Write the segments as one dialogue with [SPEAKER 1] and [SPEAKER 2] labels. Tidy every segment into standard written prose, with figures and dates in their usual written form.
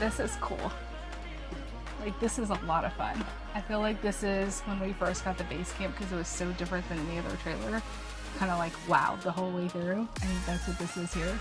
[SPEAKER 1] This is cool. Like, this is a lot of fun. I feel like this is when we first got the base camp because it was so different than any other trailer. Kind of like wow the whole way through. I think that's what this is here.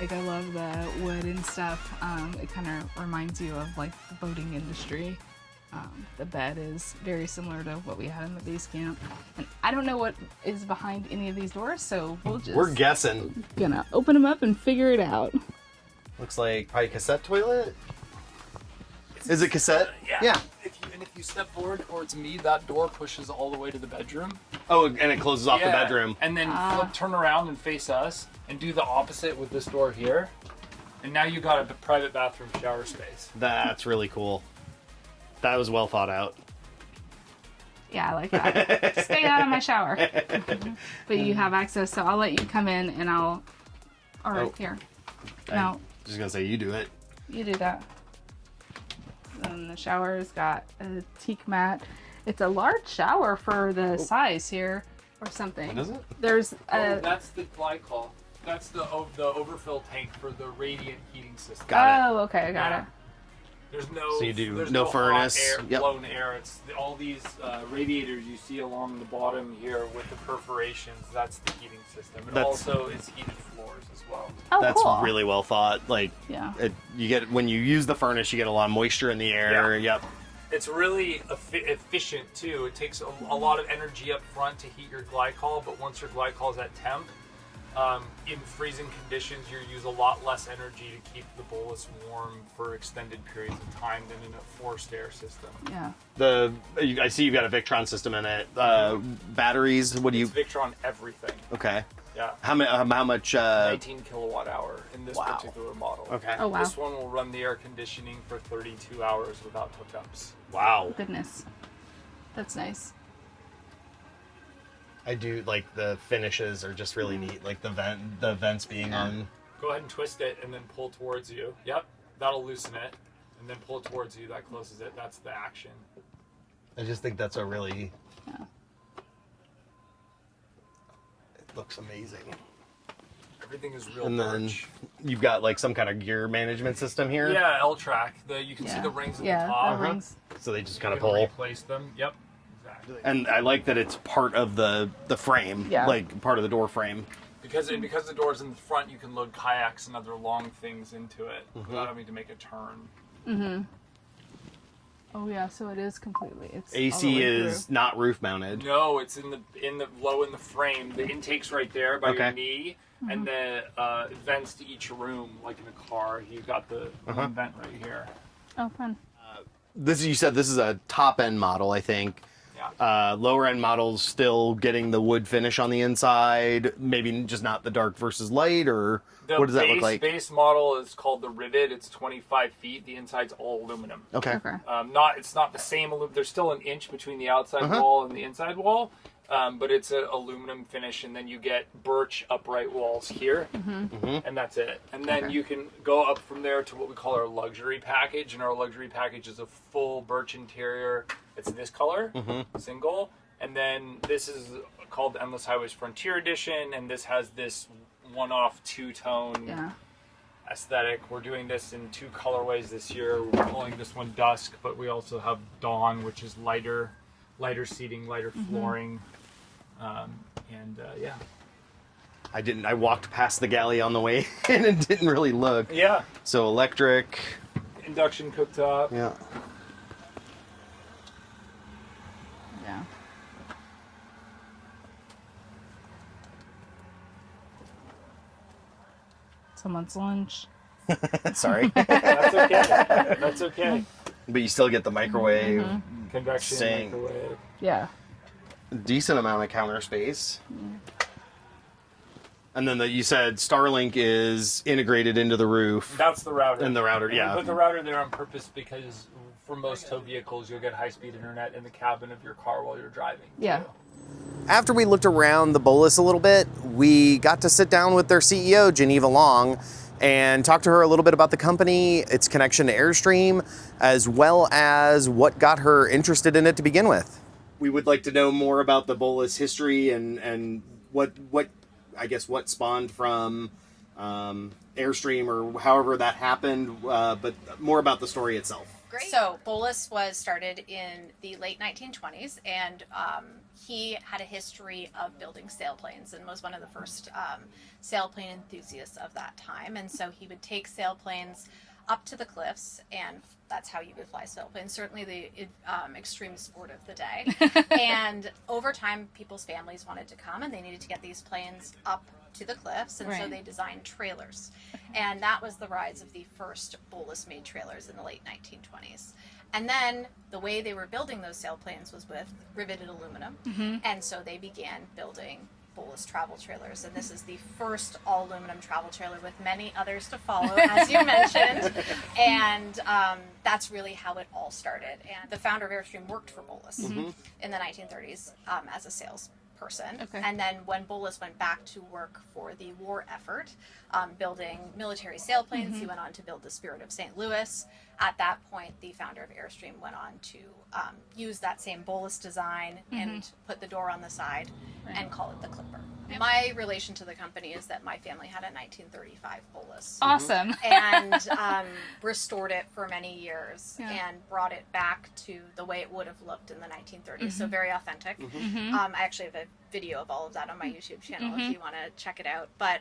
[SPEAKER 1] Like, I love the wood and stuff. It kind of reminds you of like the boating industry. The bed is very similar to what we had in the base camp. And I don't know what is behind any of these doors, so
[SPEAKER 2] we're guessing.
[SPEAKER 1] Gonna open them up and figure it out.
[SPEAKER 2] Looks like probably cassette toilet. Is it cassette?
[SPEAKER 3] Yeah. If you step forward towards me, that door pushes all the way to the bedroom.
[SPEAKER 2] Oh, and it closes off the bedroom.
[SPEAKER 3] And then turn around and face us and do the opposite with this door here. And now you got a private bathroom shower space.
[SPEAKER 2] That's really cool. That was well thought out.
[SPEAKER 1] Yeah, I like that. Stay out of my shower. But you have access, so I'll let you come in and I'll... All right, here. No.
[SPEAKER 2] Just gonna say, you do it.
[SPEAKER 1] You do that. And the shower's got a teak mat. It's a large shower for the size here, or something.
[SPEAKER 2] What is it?
[SPEAKER 1] There's a...
[SPEAKER 3] that's the glycol. That's the overfill tank for the radiant heating system.
[SPEAKER 2] Got it.
[SPEAKER 1] Okay, I got it.
[SPEAKER 3] There's no,
[SPEAKER 2] so you do
[SPEAKER 3] there's
[SPEAKER 2] no
[SPEAKER 3] no
[SPEAKER 2] furnace,
[SPEAKER 3] hot air, blown air. It's all these radiators you see along the bottom here with the perforations. That's the heating system. It also is heated floors as well.
[SPEAKER 1] Oh,
[SPEAKER 2] That's
[SPEAKER 1] cool.
[SPEAKER 2] really well thought. Like,
[SPEAKER 1] yeah.
[SPEAKER 2] You get, when you use the furnace, you get a lot of moisture in the air.
[SPEAKER 3] Yeah.
[SPEAKER 2] Yep.
[SPEAKER 3] It's really efficient too. It takes a lot of energy up front to heat your glycol, but once your glycol is at temp, in freezing conditions, you use a lot less energy to keep the Bowlus warm for extended periods of time than in a forced air system.
[SPEAKER 1] Yeah.
[SPEAKER 2] I see you've got a Victron system in it. Batteries, what do you...
[SPEAKER 3] It's Victron everything.
[SPEAKER 2] Okay.
[SPEAKER 3] Yeah.
[SPEAKER 2] How much...
[SPEAKER 3] 19 kilowatt hour in this particular model.
[SPEAKER 2] Okay.
[SPEAKER 1] Oh, wow.
[SPEAKER 3] This one will run the air conditioning for 32 hours without hookups.
[SPEAKER 2] Wow.
[SPEAKER 1] Goodness. That's nice.
[SPEAKER 2] I do like the finishes are just really neat, like the vents being on.
[SPEAKER 3] Go ahead and twist it and then pull towards you. Yep, that'll loosen it. And then pull it towards you, that closes it. That's the action.
[SPEAKER 2] I just think that's a really...
[SPEAKER 1] Yeah.
[SPEAKER 2] It looks amazing.
[SPEAKER 3] Everything is real
[SPEAKER 2] And then
[SPEAKER 3] birch.
[SPEAKER 2] you've got like some kind of gear management system here.
[SPEAKER 3] Yeah, L-track. You can see the rings at the top.
[SPEAKER 1] The rings.
[SPEAKER 2] So they just kind
[SPEAKER 3] You
[SPEAKER 2] of
[SPEAKER 3] can
[SPEAKER 2] pull.
[SPEAKER 3] replace them. Yep, exactly.
[SPEAKER 2] And I like that it's part of the frame, like part of the door frame.
[SPEAKER 3] Because the door's in the front, you can load kayaks and other long things into it without having to make a turn.
[SPEAKER 1] Mm-hmm. Oh yeah, so it is completely. It's
[SPEAKER 2] AC is not roof mounted.
[SPEAKER 3] No, it's in the low in the frame. The intake's right there by your knee, and the vents to each room, like in a car. You've got the one vent right here.
[SPEAKER 1] Oh, fun.
[SPEAKER 2] You said this is a top end model, I think.
[SPEAKER 3] Yeah.
[SPEAKER 2] Lower end models still getting the wood finish on the inside, maybe just not the dark versus light, or what does that look like?
[SPEAKER 3] The base model is called the riveted. It's 25 feet. The inside's all aluminum.
[SPEAKER 2] Okay.
[SPEAKER 3] It's not the same aluminum. There's still an inch between the outside wall and the inside wall, but it's an aluminum finish, and then you get birch upright walls here, and that's it. And then you can go up from there to what we call our luxury package, and our luxury package is a full birch interior. It's this color, single, and then this is called the Endless Highways Frontier Edition, and this has this one-off two-tone aesthetic. We're doing this in 2 colorways this year. We're calling this one Dusk, but we also have Dawn, which is lighter seating, lighter flooring, yeah.
[SPEAKER 2] I walked past the galley on the way in and didn't really look.
[SPEAKER 3] Yeah.
[SPEAKER 2] So electric.
[SPEAKER 3] Induction cooktop.
[SPEAKER 2] Yeah.
[SPEAKER 1] Yeah. Someone's lunch.
[SPEAKER 2] Sorry.
[SPEAKER 3] That's okay. That's okay.
[SPEAKER 2] But you still get the microwave.
[SPEAKER 3] Convection
[SPEAKER 2] Sink.
[SPEAKER 3] microwave.
[SPEAKER 1] Yeah.
[SPEAKER 2] Decent amount of counter space. And then you said Starlink is integrated into the roof.
[SPEAKER 3] That's the router.
[SPEAKER 2] And the router,
[SPEAKER 3] We put the router there on purpose because for most tow vehicles, you'll get high-speed internet in the cabin of your car while you're driving.
[SPEAKER 1] Yeah.
[SPEAKER 3] too.
[SPEAKER 4] After we looked around the Bowlus a little bit, we got to sit down with their CEO, Geneva Long, and talk to her a little bit about the company, its connection to Airstream, as well as what got her interested in it to begin with.
[SPEAKER 2] We would like to know more about the Bowlus history and what I guess what spawned from Airstream or however that happened, but more about the story itself.
[SPEAKER 5] Great. So Bowlus was started in the late 1920s, and he had a history of building sailplanes and was one of the first sailplane enthusiasts of that time. And so he would take sailplanes up to the cliffs, and that's how you would fly sailplanes, certainly the extreme sport of the day. And over time, people's families wanted to come, and they needed to get these planes up to the cliffs, and so they designed trailers. And that was the rise of the first Bowlus-made trailers in the late 1920s. And then the way they were building those sailplanes was with riveted aluminum, and so they began building Bowlus travel trailers, and this is the first all aluminum travel trailer with many others to follow, as you mentioned. And that's really how it all started. And the founder of Airstream worked for Bowlus in the 1930s as a salesperson. And then when Bowlus went back to work for the war effort, building military sailplanes, he went on to build the Spirit of St. Louis. At that point, the founder of Airstream went on to use that same Bowlus design and put the door on the side and call it the Clipper. My relation to the company is that my family had a 1935 Bowlus.
[SPEAKER 1] Awesome.
[SPEAKER 5] And restored it for many years and brought it back to the way it would have looked in the 1930s. So very authentic. I actually have a video of all of that on my YouTube channel if you want to check it out. But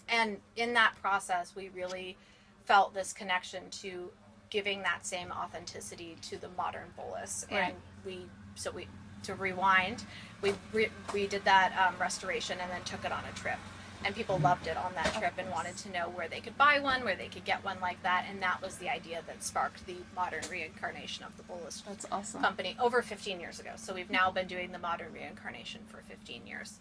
[SPEAKER 5] and in that process, we really felt this connection to giving that same authenticity to the modern Bowlus. And to rewind, we did that restoration and then took it on a trip. And people loved it on that trip and wanted to know where they could buy one, where they could get one like that. And that was the idea that sparked the modern reincarnation of the Bowlus company over 15 years ago. So we've now been doing the modern reincarnation for 15 years.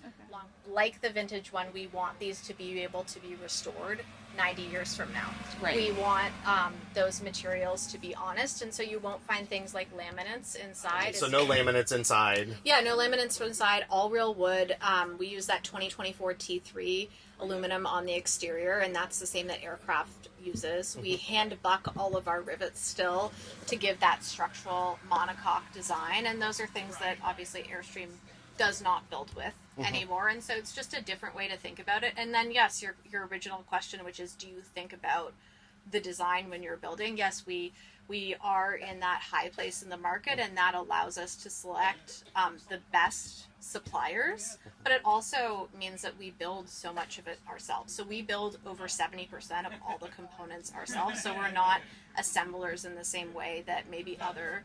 [SPEAKER 5] Like the vintage one, we want these to be able to be restored 90 years from now. We want those materials to be honest, and so you won't find things like laminates inside.
[SPEAKER 2] So no laminates inside.
[SPEAKER 5] Yeah, no laminates inside, all real wood. We use that 2024 T3 aluminum on the exterior, and that's the same that aircraft uses. We hand buck all of our rivets still to give that structural monocoque design, and those are things that obviously Airstream does not build with anymore, and so it's just a different way to think about it. And then yes, your original question, which is, do you think about the design when you're building? Yes, we are in that high place in the market, and that allows us to select the best suppliers, but it also means that we build so much of it ourselves. So we build over 70% of all the components ourselves, so we're not assemblers in the same way that maybe others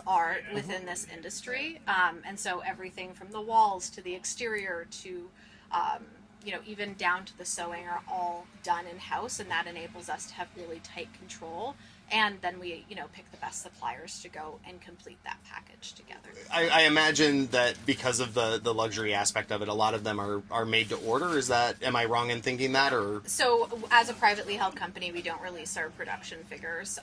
[SPEAKER 5] are within this industry. And so everything from the walls to the exterior to even down to the sewing are all done in-house, and that enables us to have really tight control. And then we, pick the best suppliers to go and complete that package together.
[SPEAKER 2] I imagine that because of the luxury aspect of it, a lot of them are made to order. Am I wrong in thinking that? Or
[SPEAKER 5] so, as a privately held company, we don't release our production figures.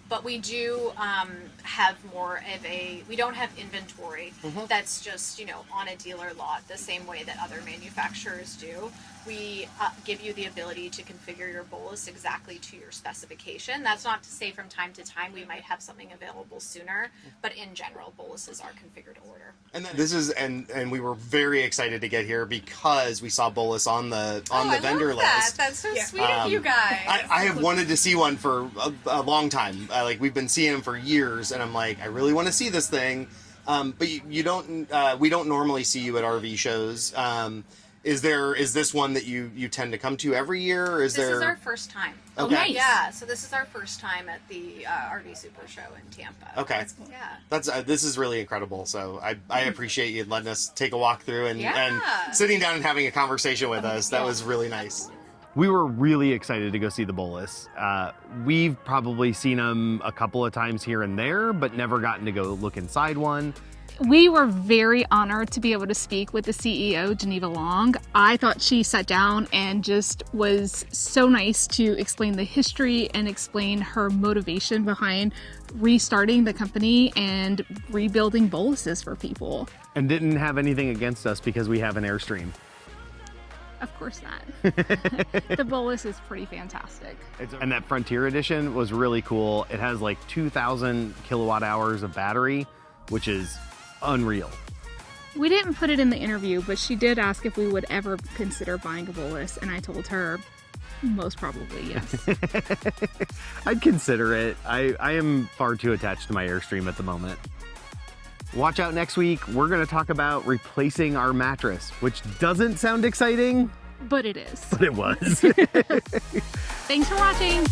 [SPEAKER 5] But we do have more of we don't have inventory that's just, on a dealer lot the same way that other manufacturers do. We give you the ability to configure your Bowlus exactly to your specification. That's not to say from time to time we might have something available sooner, but in general, Bowluses are configured to order.
[SPEAKER 2] And then this is, and we were very excited to get here because we saw Bowlus on the vendor list.
[SPEAKER 5] That's so sweet of you guys.
[SPEAKER 2] I have wanted to see one for a long time. We've been seeing them for years, and I'm like, I really want to see this thing. But you don't. We don't normally see you at RV shows. Is this one that you tend to come to every year? Or this is
[SPEAKER 5] our first time.
[SPEAKER 2] Okay.
[SPEAKER 1] Oh, nice.
[SPEAKER 5] Yeah, so this is our first time at the RV Supershow in Tampa.
[SPEAKER 2] Okay.
[SPEAKER 5] Yeah.
[SPEAKER 2] This is really incredible. So I appreciate you letting us take a walk through and sitting down and having a conversation with us. That was really nice. We were really excited to go see the Bowlus. We've probably seen them a couple of times here and there, but never gotten to go look inside one.
[SPEAKER 1] We were very honored to be able to speak with the CEO, Geneva Long. I thought she sat down and just was so nice to explain the history and explain her motivation behind restarting the company and rebuilding Bowluses for people.
[SPEAKER 2] And didn't have anything against us because we have an Airstream.
[SPEAKER 1] Of course not. The Bowlus is pretty fantastic.
[SPEAKER 2] And that Frontier Edition was really cool. It has like 2,000 kilowatt hours of battery, which is unreal.
[SPEAKER 1] We didn't put it in the interview, but she did ask if we would ever consider buying a Bowlus, and I told her Most probably, yes.
[SPEAKER 2] I'd consider it. I am far too attached to my Airstream at the moment. Watch out next week. We're going to talk about replacing our mattress, which doesn't sound exciting.
[SPEAKER 1] But it is.
[SPEAKER 2] But it was.
[SPEAKER 1] Thanks for watching.